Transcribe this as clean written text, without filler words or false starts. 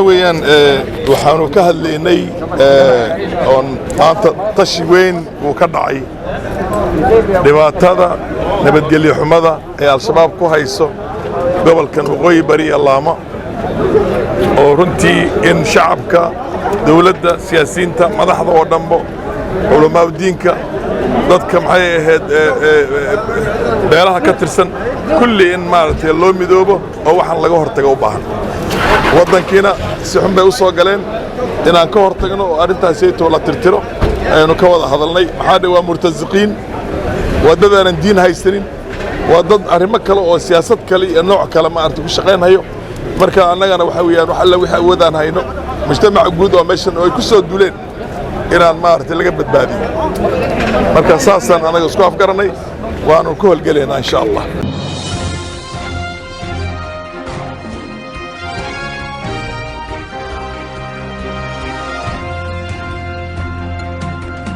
ويان waxaanu ka hadlaynay on maanta tashi weyn uu ka dhacay dhibaatada nabadgelyo xumada ee al-shabaab ku hayso gobolkan waqooyi bari Allaama oo runtii in shacabka dawladda siyaasiyiinta madaxda oo dhanbo culumaad diinka dadka maxay ahayd beelaha ka tirsan kulli in maartay loo midoobo oo waxaan laga hortago u baahan waddankiina si xun bay u soo galeen inaan ka hortagno oo arintaas ay toola tirtiro aynu ka wada hadalnay maxaa dhawaa murtaziqiin wadadana diin haysanin wadad arimo kale oo siyaasad kale iyo nooc kale ma arti ku shaqeynayo marka annagana waxa weeyaan wax alla wixii wadaan hayno mujtamac guud oo meeshan oo ay ku soo duleen inaan ma arti laga badbaadiyo marka saasan anaga isku afgaranay waanu ku holgaleynaa insha Allah